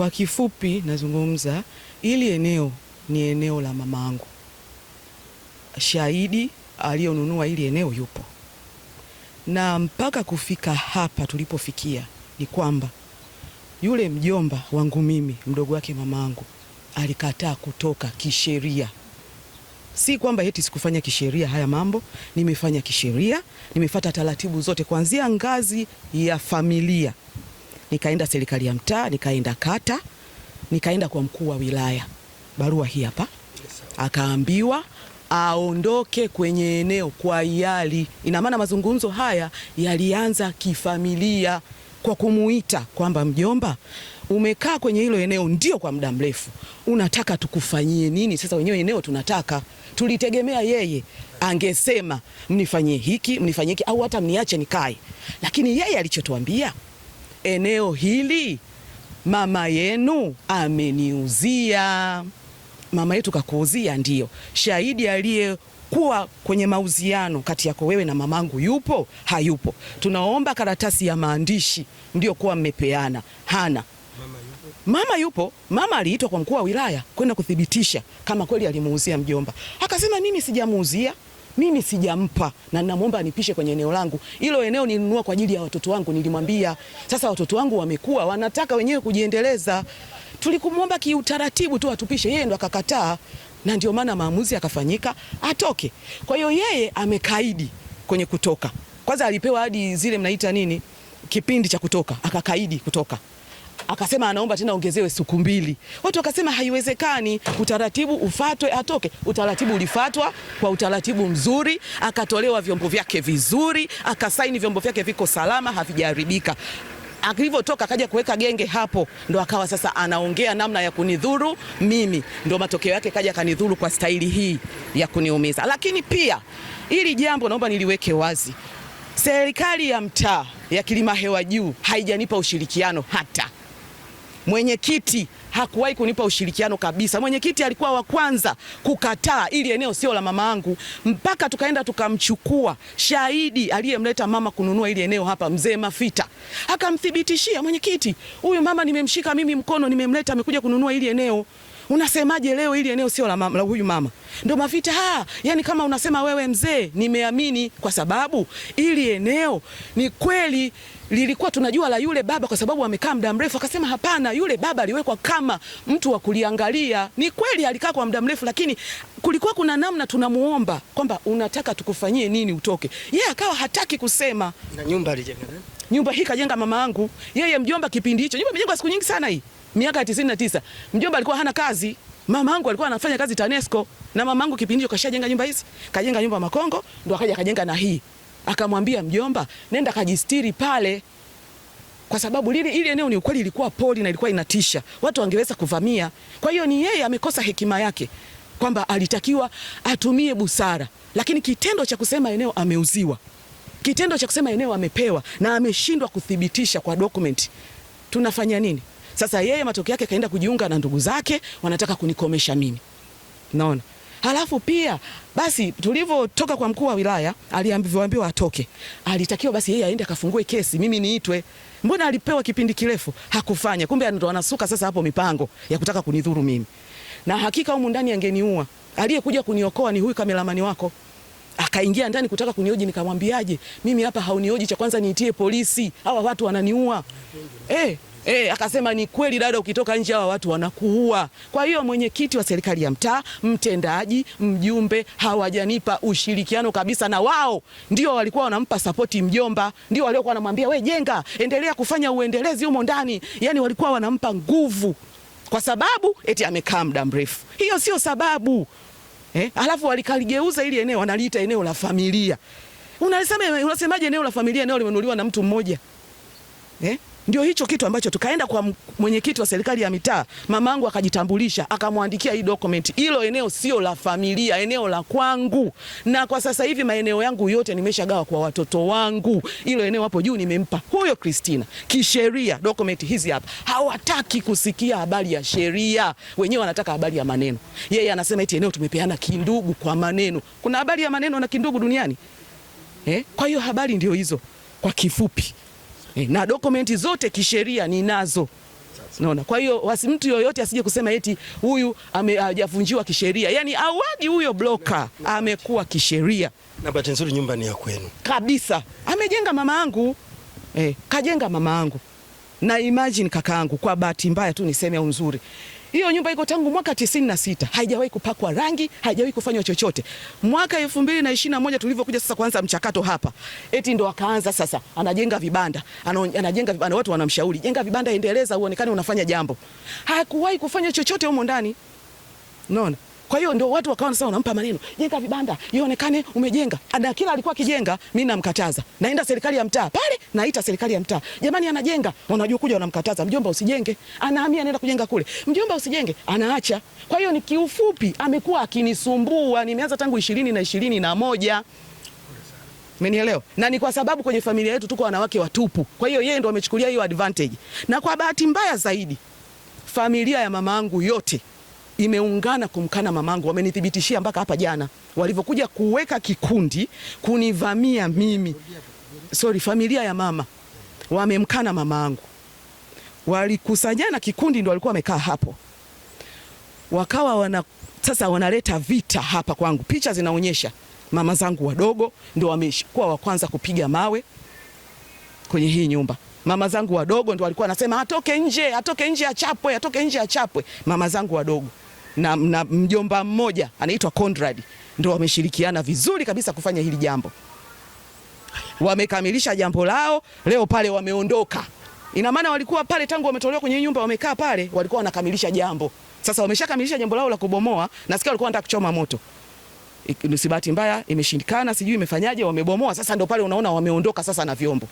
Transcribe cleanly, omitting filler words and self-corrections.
Kwa kifupi nazungumza, ili eneo ni eneo la mamangu. Shahidi aliyonunua ili eneo yupo. Na mpaka kufika hapa tulipofikia ni kwamba yule mjomba wangu mimi, mdogo wake mamangu, alikataa kutoka kisheria. Si kwamba eti sikufanya kisheria haya mambo, nimefanya kisheria, nimefuata taratibu zote kuanzia ngazi ya familia. Nikaenda serikali ya mtaa, nikaenda kata, nikaenda kwa mkuu wa wilaya. Barua hii hapa. Akaambiwa aondoke kwenye eneo kwa hiari. Ina maana mazungumzo haya yalianza kifamilia kwa kumuita kwamba mjomba, umekaa kwenye hilo eneo ndio kwa muda mrefu, unataka tukufanyie nini? Sasa wenyewe eneo tunataka, tulitegemea yeye angesema mnifanyie hiki, mnifanyie hiki, au hata mniache nikae. Lakini yeye alichotuambia, eneo hili mama yenu ameniuzia. Mama yetu kakuuzia? Ndio. Shahidi aliyekuwa kwenye mauziano kati yako wewe na mamangu yupo? Hayupo. Tunaomba karatasi ya maandishi ndio kuwa mmepeana. Hana. Mama yupo. Mama aliitwa kwa mkuu wa wilaya kwenda kuthibitisha kama kweli alimuuzia mjomba. Akasema mimi sijamuuzia, mimi sijampa, na ninamuomba anipishe kwenye eneo langu. Hilo eneo nilinunua kwa ajili ya watoto wangu, nilimwambia. Sasa watoto wangu wamekuwa, wanataka wenyewe kujiendeleza. Tulikumuomba kiutaratibu tu atupishe, yeye ndo akakataa, na ndio maana maamuzi akafanyika atoke. Kwa hiyo yeye amekaidi kwenye kutoka. Kwanza alipewa hadi zile mnaita nini, kipindi cha kutoka, akakaidi kutoka. Akasema anaomba tena ongezewe siku 2. Watu wakasema haiwezekani, utaratibu ufuatwe atoke. Utaratibu ulifuatwa kwa utaratibu mzuri, akatolewa vyombo vyake vizuri, akasaini vyombo vyake viko salama, havijaharibika. Akilivyotoka akaja kuweka genge hapo, ndo akawa sasa anaongea namna ya kunidhuru mimi, ndo matokeo yake kaja kanidhuru kwa staili hii ya kuniumiza. Lakini pia ili jambo naomba niliweke wazi, serikali ya mtaa ya Kilimahewa Juu haijanipa ushirikiano hata. Mwenyekiti hakuwahi kunipa ushirikiano kabisa. Mwenyekiti alikuwa wa kwanza kukataa, ili eneo sio la mama yangu, mpaka tukaenda tukamchukua shahidi aliyemleta mama kununua ili eneo hapa, mzee Mafita. Akamthibitishia mwenyekiti, huyu mama nimemshika mimi mkono, nimemleta amekuja kununua ili eneo. Unasemaje leo ili eneo sio la mama, la huyu mama? Ndio Mafita, yani kama unasema wewe mzee, nimeamini kwa sababu ili eneo ni kweli lilikuwa tunajua la yule baba kwa sababu amekaa muda mrefu. Akasema hapana, yule baba aliwekwa kama mtu wa kuliangalia. Ni kweli alikaa kwa muda mrefu, lakini kulikuwa kuna namna tunamuomba kwamba unataka tukufanyie nini utoke. Yeye akawa hataki kusema. Na nyumba alijenga nani? Nyumba hii kajenga mama yangu. Yeye mjomba kipindi hicho. Nyumba imejengwa siku nyingi sana hii. Miaka ya 99. Mjomba alikuwa hana kazi. Mama yangu alikuwa anafanya kazi TANESCO, na mama yangu kipindi hicho kashajenga nyumba hizi. Kajenga nyumba Makongo, ndo akaja kajenga na hii. Akamwambia mjomba, nenda kajistiri pale. Kwa sababu ili eneo ni ukweli ilikuwa poli na ilikuwa inatisha. Watu wangeweza kuvamia. Kwa hiyo ni yeye amekosa hekima yake kwamba alitakiwa atumie busara. Lakini kitendo cha kusema eneo ameuziwa, kitendo cha kusema eneo amepewa na ameshindwa kuthibitisha kwa document, tunafanya nini? Sasa yeye matokeo yake kaenda kujiunga na ndugu zake, wanataka kunikomesha mimi. Naona. Halafu pia basi tulivyotoka kwa mkuu wa wilaya, aliambiwa atoke. Alitakiwa basi yeye aende akafungue kesi, mimi niitwe. Mbona alipewa kipindi kirefu? Hakufanya. Kumbe ndo anasuka sasa hapo mipango ya kutaka kunidhuru mimi. Na hakika humu ndani angeniua. Aliyekuja kuniokoa ni huyu kameramani wako. Akaingia ndani kutaka kunioji, nikamwambiaje? Mimi hapa haunioji, cha kwanza niitie polisi. Hawa watu wananiua. Akasema ni kweli dada, ukitoka nje hawa watu wanakuua. Kwa hiyo mwenyekiti wa serikali ya mtaa, mtendaji, mjumbe hawajanipa ushirikiano kabisa, na wao ndio walikuwa wanampa sapoti mjomba, ndio waliokuwa wanamwambia we jenga, endelea kufanya uendelezi humo ndani. Yani walikuwa wanampa nguvu kwa sababu eti amekaa muda mrefu. Hiyo sio sababu. Alafu walikaligeuza ili eneo wanaliita eneo la familia. Unasemaje eneo la familia, eneo limenunuliwa na mtu mmoja? Ndio hicho kitu ambacho tukaenda kwa mwenyekiti wa serikali ya mitaa, mamangu akajitambulisha, akamwandikia hii document. Hilo eneo sio la familia, eneo la kwangu. Na kwa sasa hivi maeneo yangu yote nimeshagawa kwa watoto wangu. Hilo eneo hapo juu nimempa huyo Christina. Kisheria document hizi hapa. Hawataki kusikia habari ya sheria. Wenyewe wanataka habari ya maneno. Yeye anasema eti eneo tumepeana kindugu kwa maneno. Kuna habari ya maneno na kindugu duniani? Kwa hiyo habari ndio hizo kwa kifupi. Na dokumenti zote kisheria ninazo. Unaona? Kwa hiyo mtu yoyote asije kusema eti huyu hajavunjiwa kisheria. Yaani awadi huyo bloka amekuwa kisheria. Na bahati nzuri nyumba ni ya kwenu. Kabisa. Amejenga mama yangu. Kajenga mama yangu. Na imagine kakaangu, kwa bahati mbaya tu niseme au nzuri. Hiyo nyumba iko tangu mwaka 96. Haijawahi kupakwa rangi, haijawahi kufanywa chochote. Mwaka 2021 tulivyokuja sasa kuanza mchakato hapa. Eti ndo akaanza sasa anajenga vibanda. Anajenga vibanda, watu wanamshauri, jenga vibanda, endeleza uonekane unafanya jambo. Hakuwahi kufanya chochote humo ndani. Unaona? Kwa hiyo ndio watu wakaona sasa wanampa maneno, jenga vibanda, ionekane umejenga. Na kila alikuwa akijenga, mimi namkataza. Naenda serikali ya mtaa, pale naita serikali ya mtaa. Jamani anajenga, wanajua kuja wanamkataza, mjomba usijenge. Anahamia anaenda kujenga kule. Mjomba usijenge, anaacha. Kwa hiyo ni kiufupi amekuwa akinisumbua, nimeanza tangu 2021. Umenielewa? Na ni kwa sababu kwenye familia yetu tuko wanawake watupu. Kwa hiyo yeye ndo amechukulia hiyo advantage. Na kwa bahati mbaya zaidi, familia ya mamangu yote imeungana kumkana mamangu. Wamenithibitishia mpaka hapa jana walivyokuja kuweka kikundi kunivamia mimi. Familia ya mama wamemkana mamangu. Walikusanyana kikundi, ndio walikuwa wamekaa hapo. Wakawa sasa wanaleta vita hapa kwangu. Picha zinaonyesha mama zangu wadogo ndio wamekuwa wa kwanza kupiga mawe kwenye hii nyumba. Mama zangu wadogo ndio walikuwa wanasema atoke nje achapwe, atoke nje achapwe. Mama zangu wadogo na mjomba mmoja anaitwa Conrad ndio wameshirikiana vizuri kabisa kufanya hili jambo. Wamekamilisha jambo lao, leo pale wameondoka. Ina maana walikuwa pale tangu wametolewa kwenye nyumba, wamekaa pale, walikuwa wanakamilisha jambo. Sasa wameshakamilisha jambo lao la kubomoa, nasikia walikuwa wanataka kuchoma moto. Si bahati mbaya imeshindikana, sijui imefanyaje, wamebomoa. Sasa ndio pale unaona wameondoka sasa na vyombo.